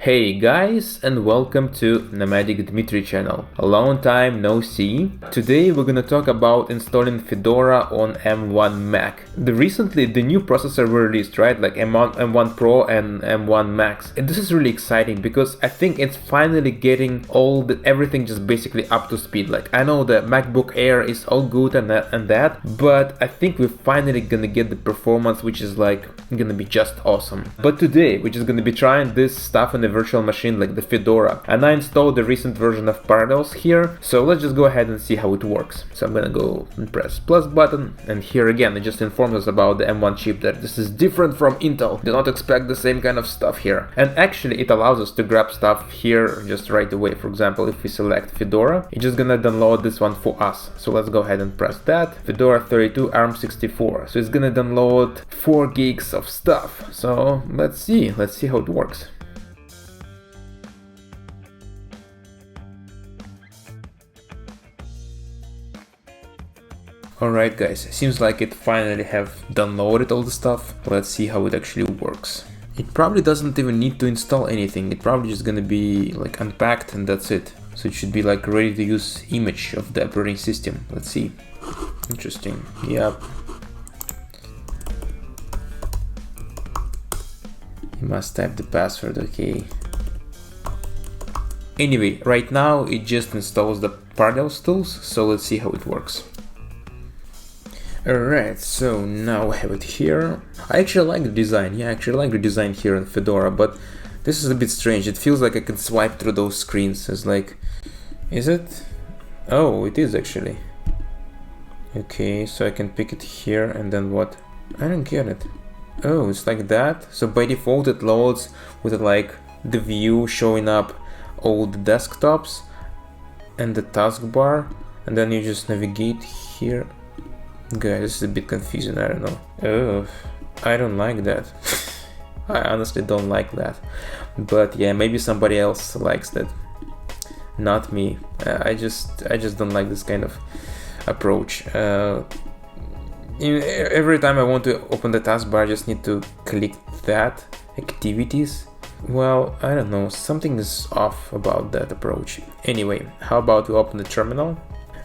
Hey guys, and welcome to Nomadic Dmitry channel. A long time no see. Today we're gonna talk about installing Fedora on M1 Mac. Recently the new processor were released, right? Like M1 Pro and M1 Max. And this is really exciting because I think it's finally getting everything just basically up to speed. Like I know the MacBook Air is all good and that, but I think we're finally gonna get the performance which is like gonna be just awesome. But today we're just gonna be trying this stuff in a virtual machine like the Fedora, and I installed the recent version of Parallels here, so let's just go ahead and see how it works. So I'm gonna go and press plus button, and here again it just informs us about the M1 chip that this is different from Intel. Do not expect the same kind of stuff here. And actually it allows us to grab stuff here just right away. For example, if we select Fedora, it's just gonna download this one for us. So let's go ahead and press that. Fedora 32 ARM64. So it's gonna download 4 gigs of stuff. So let's see how it works. Alright guys, seems like it finally have downloaded all the stuff. Let's see how it actually works. It probably doesn't even need to install anything. It probably just gonna be like unpacked and that's it. So it should be like ready to use image of the operating system. Let's see. Interesting. Yep. You must type the password, okay. Anyway, right now it just installs the Parallels tools, so let's see how it works. Alright, so now I have it here. I actually like the design. Yeah, I actually like the design here in Fedora, but this is a bit strange. It feels like I can swipe through those screens. It's like, is it? Oh, it is actually. Okay, so I can pick it here and then what? I don't get it. Oh, it's like that. So by default it loads with like the view showing up all the desktops and the taskbar, and then you just navigate here. Guys, this is a bit confusing, I don't know. Oh, I don't like that. I honestly don't like that. But yeah, maybe somebody else likes that. Not me. I just don't like this kind of approach. Every time I want to open the taskbar, I just need to click that, activities. Well, I don't know, something is off about that approach. Anyway, how about we open the terminal,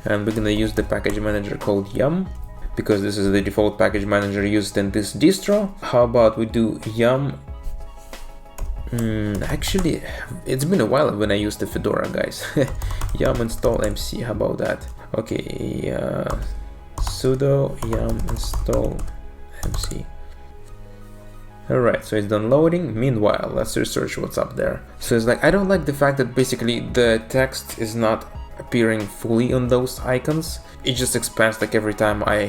and we're gonna use the package manager called yum, because this is the default package manager used in this distro. How about we do yum? Actually, it's been a while when I used the Fedora, guys. Yum install MC, how about that? Okay, sudo yum install MC. Alright, so it's downloading. Meanwhile, let's research what's up there. So it's like, I don't like the fact that basically the text is not appearing fully on those icons. It just expands like every time I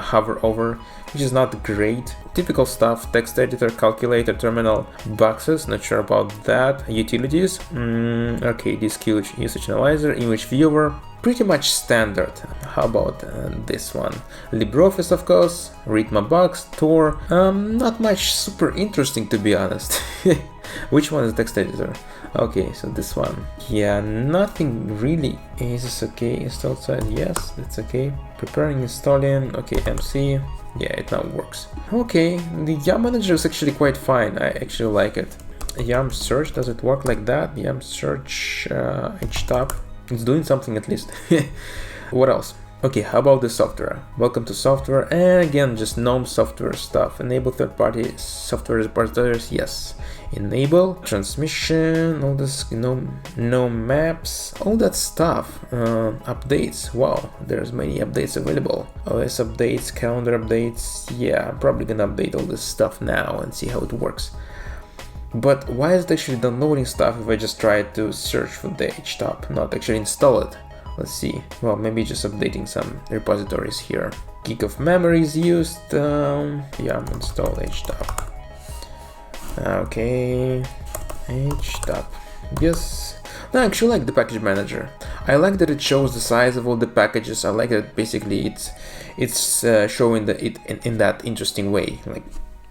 hover over, which is not great. Typical stuff: text editor, calculator, terminal, boxes, not sure about that, utilities, okay, disk usage analyzer, image viewer, pretty much standard. How about this one? LibreOffice, of course, read my box, Tor, not much super interesting to be honest. Which one is text editor? Okay, so this one. Yeah, nothing really. Is this okay? Install side? Yes, that's okay. Preparing, installing. Okay, MC. Yeah, it now works. Okay, the yum manager is actually quite fine. I actually like it. Yum search, does it work like that? Yum search, htop. It's doing something at least. What else? Okay, how about the software? Welcome to software, and again, just GNOME software stuff. Enable third-party software repositories, yes. Enable transmission, all this GNOME maps, all that stuff. Updates, wow, there's many updates available. OS updates, calendar updates. Yeah, I'm probably gonna update all this stuff now and see how it works. But why is it actually downloading stuff if I just try to search for the htop, not actually install it? Let's see. Well, maybe just updating some repositories here. Gig of memory is used. Yeah, install htop. Okay, htop. Yes. No, I actually like the package manager. I like that it shows the size of all the packages. I like that basically it's showing it in that interesting way. Like,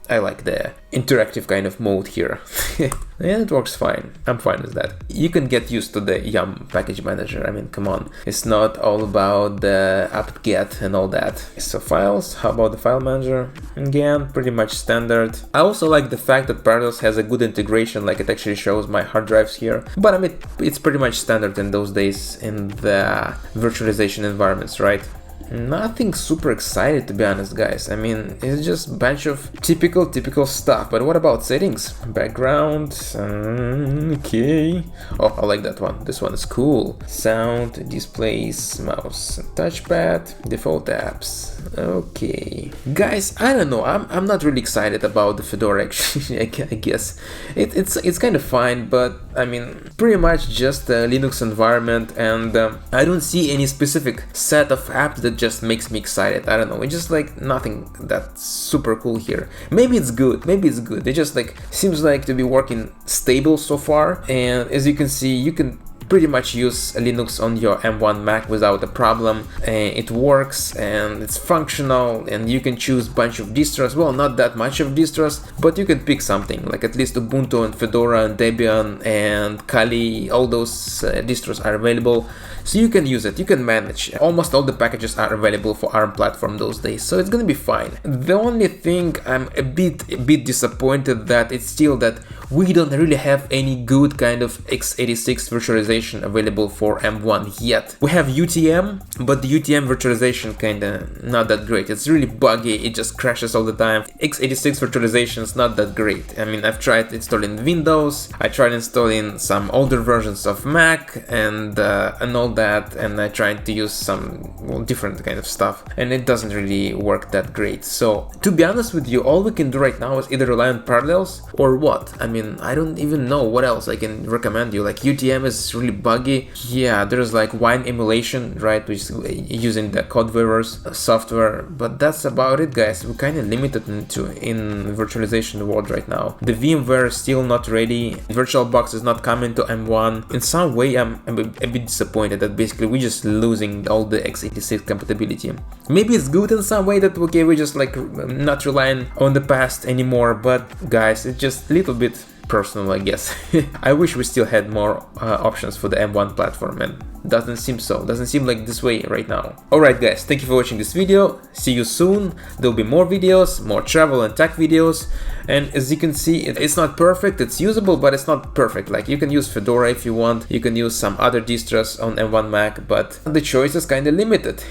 I like the interactive kind of mode here. Yeah, it works fine. I'm fine with that. You can get used to the yum package manager. I mean, come on. It's not all about the apt-get and all that. So files, how about the file manager? Again, pretty much standard. I also like the fact that Parallels has a good integration, like it actually shows my hard drives here. But I mean, it's pretty much standard in those days in the virtualization environments, right? Nothing super excited, to be honest, guys. I mean, it's just a bunch of typical stuff. But what about settings? Background, okay. Oh, I like that one. This one is cool. Sound, displays, mouse, touchpad, default apps. Okay, guys, I don't know. I'm not really excited about the Fedora. Actually, I guess it's kind of fine, but I mean, pretty much just a Linux environment, and I don't see any specific set of apps that just makes me excited. I don't know. It's just like nothing that's super cool here. Maybe it's good. Maybe it's good. It just like seems like to be working stable so far, and as you can see, you can pretty much use Linux on your M1 Mac without a problem. It works and it's functional, and you can choose a bunch of distros. Well, not that much of distros, but you can pick something, like at least Ubuntu and Fedora and Debian and Kali, all those distros are available. So you can use it, you can manage. Almost all the packages are available for ARM platform those days, so it's gonna be fine. The only thing I'm a bit disappointed that it's still that we don't really have any good kind of x86 virtualization available for M1 yet. We have UTM, but the UTM virtualization kinda not that great. It's really buggy, it just crashes all the time. x86 virtualization is not that great. I mean, I've tried installing Windows, I tried installing some older versions of Mac and all that, and I tried to use some different kind of stuff, and it doesn't really work that great. So to be honest with you, all we can do right now is either rely on Parallels or what? I mean, I don't even know what else I can recommend you. Like UTM is really buggy. Yeah, there's like Wine emulation, right, which is using the Codeweavers software, but that's about it, guys. We're kind of limited in virtualization world right now. The VMware is still not ready. VirtualBox is not coming to M1. In some way, I'm a bit disappointed that basically we're just losing all the x86 compatibility. Maybe it's good in some way that, okay, we're just like not relying on the past anymore, but guys, it's just a little bit personal, I guess. I wish we still had more options for the M1 platform, and doesn't seem like this way right now. Alright guys, thank you for watching this video. See you soon. There'll be more videos, more travel and tech videos, and as you can see, it's not perfect, it's usable, but it's not perfect. Like, you can use Fedora if you want, you can use some other distros on M1 Mac, but the choice is kinda limited.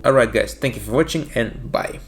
Alright guys, thank you for watching and bye.